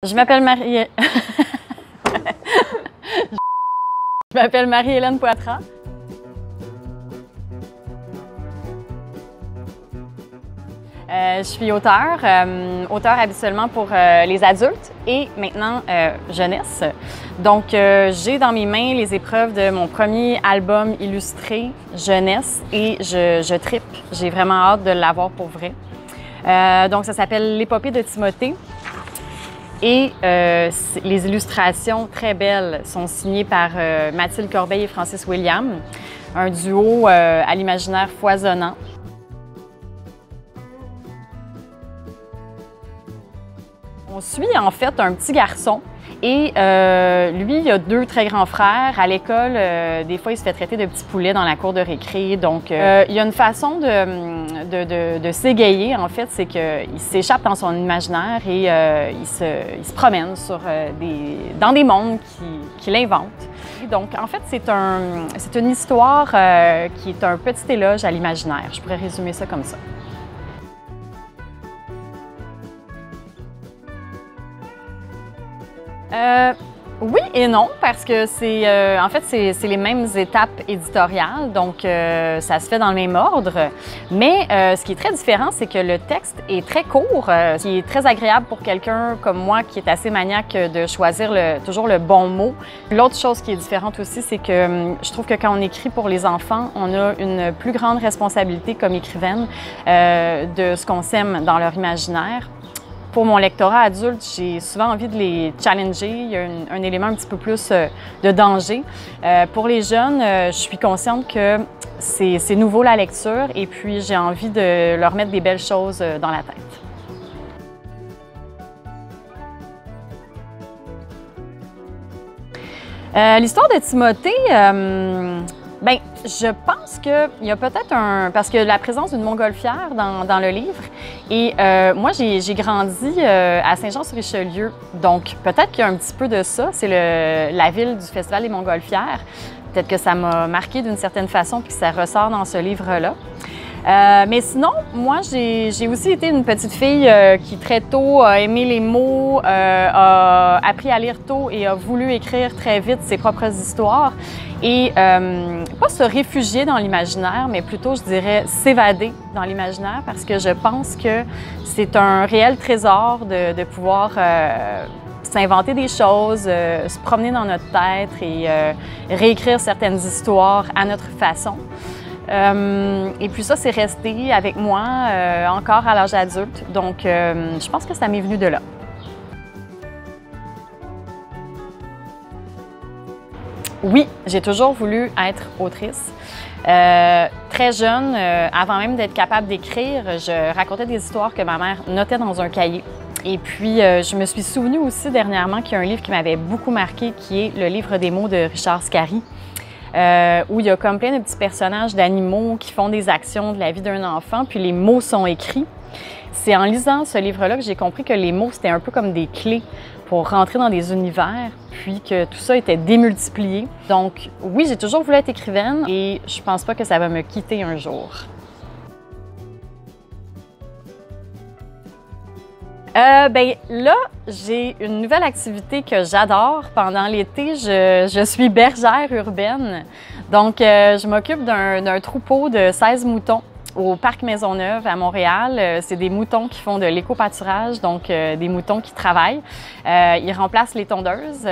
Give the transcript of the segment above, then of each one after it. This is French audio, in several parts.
Je m'appelle Je m'appelle Marie-Hélène Poitras. Je suis auteure habituellement pour les adultes et maintenant jeunesse. Donc, j'ai dans mes mains les épreuves de mon premier album illustré jeunesse et je trippe. J'ai vraiment hâte de l'avoir pour vrai. Donc, ça s'appelle L'épopée de Timothée. Et les illustrations très belles sont signées par Mathilde Corbeil et Francis William, un duo à l'imaginaire foisonnant. On suit en fait un petit garçon et lui, il a deux très grands frères. À l'école, des fois, il se fait traiter de petit poulet dans la cour de récré. Donc, il y a une façon de s'égayer, en fait, c'est qu'il s'échappe dans son imaginaire et il se promène dans des mondes qu'il invente. Donc, en fait, c'est une histoire qui est un petit éloge à l'imaginaire. Je pourrais résumer ça comme ça. Oui et non, parce que en fait, c'est les mêmes étapes éditoriales, donc ça se fait dans le même ordre. Mais ce qui est très différent, c'est que le texte est très court, ce qui est très agréable pour quelqu'un comme moi qui est assez maniaque de choisir toujours le bon mot. L'autre chose qui est différente aussi, c'est que je trouve que quand on écrit pour les enfants, on a une plus grande responsabilité comme écrivaine de ce qu'on sème dans leur imaginaire. Pour mon lectorat adulte, j'ai souvent envie de les challenger. Il y a un élément un petit peu plus de danger. Pour les jeunes, je suis consciente que c'est nouveau la lecture et puis j'ai envie de leur mettre des belles choses dans la tête. L'histoire de Timothée, bien, je pense qu'il y a peut-être parce que la présence d'une montgolfière dans le livre. Et moi, j'ai grandi à Saint-Jean-sur-Richelieu, donc peut-être qu'il y a un petit peu de ça. C'est la ville du Festival des Montgolfières. Peut-être que ça m'a marqué d'une certaine façon puis que ça ressort dans ce livre-là. Mais sinon, moi, j'ai aussi été une petite fille qui très tôt a aimé les mots, a appris à lire tôt et a voulu écrire très vite ses propres histoires. Et pas se réfugier dans l'imaginaire, mais plutôt, je dirais, s'évader dans l'imaginaire parce que je pense que c'est un réel trésor de pouvoir s'inventer des choses, se promener dans notre tête et réécrire certaines histoires à notre façon. Et puis ça, c'est resté avec moi encore à l'âge adulte. Donc, je pense que ça m'est venu de là. Oui, j'ai toujours voulu être autrice. Très jeune, avant même d'être capable d'écrire, je racontais des histoires que ma mère notait dans un cahier. Et puis, je me suis souvenue aussi dernièrement qu'il y a un livre qui m'avait beaucoup marqué, qui est le livre des mots de Richard Scarry. Où il y a comme plein de petits personnages d'animaux qui font des actions de la vie d'un enfant, puis les mots sont écrits. C'est en lisant ce livre-là que j'ai compris que les mots, c'était un peu comme des clés pour rentrer dans des univers, puis que tout ça était démultiplié. Donc oui, j'ai toujours voulu être écrivaine et je pense pas que ça va me quitter un jour. Ben là, j'ai une nouvelle activité que j'adore. Pendant l'été, je suis bergère urbaine. Donc, je m'occupe d'un troupeau de 16 moutons au Parc Maisonneuve à Montréal. C'est des moutons qui font de l'éco-pâturage, donc des moutons qui travaillent. Ils remplacent les tondeuses,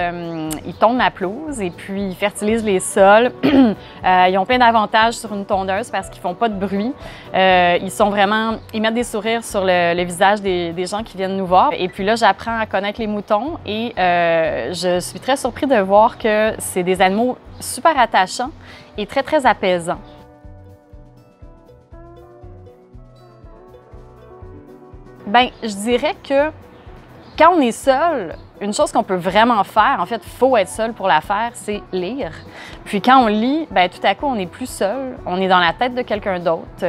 ils tondent la pelouse et puis ils fertilisent les sols. Ils ont plein d'avantages sur une tondeuse parce qu'ils font pas de bruit. Ils mettent des sourires sur le visage des gens qui viennent nous voir. Et puis là, j'apprends à connaître les moutons et je suis très surpris de voir que c'est des animaux super attachants et très, très apaisants. Bien, je dirais que quand on est seul, une chose qu'on peut vraiment faire, en fait, il faut être seul pour la faire, c'est lire. Puis quand on lit, bien, tout à coup, on n'est plus seul, on est dans la tête de quelqu'un d'autre,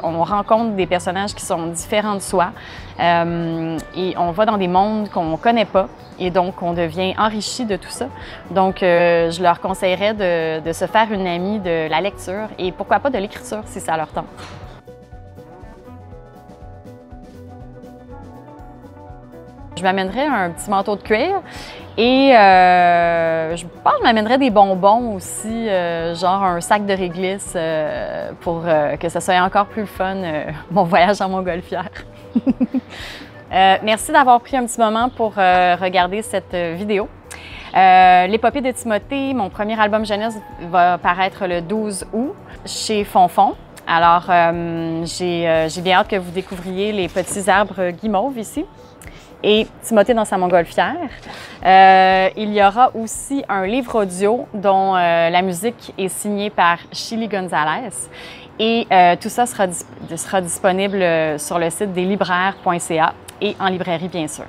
on rencontre des personnages qui sont différents de soi et on va dans des mondes qu'on ne connaît pas et donc on devient enrichi de tout ça. Donc, je leur conseillerais de se faire une amie de la lecture et pourquoi pas de l'écriture si ça leur tente. je m'amènerais un petit manteau de cuir et je pense que je m'amènerais des bonbons aussi, genre un sac de réglisse pour que ça soit encore plus fun, mon voyage en montgolfière. Merci d'avoir pris un petit moment pour regarder cette vidéo. L'épopée de Timothée, mon premier album jeunesse, va paraître le 12 août chez Fonfon. Alors, j'ai bien hâte que vous découvriez les petits arbres guimauves ici et Timothée dans sa montgolfière. Il y aura aussi un livre audio dont la musique est signée par Chili Gonzalez. Et tout ça sera disponible sur le site deslibraires.ca et en librairie, bien sûr.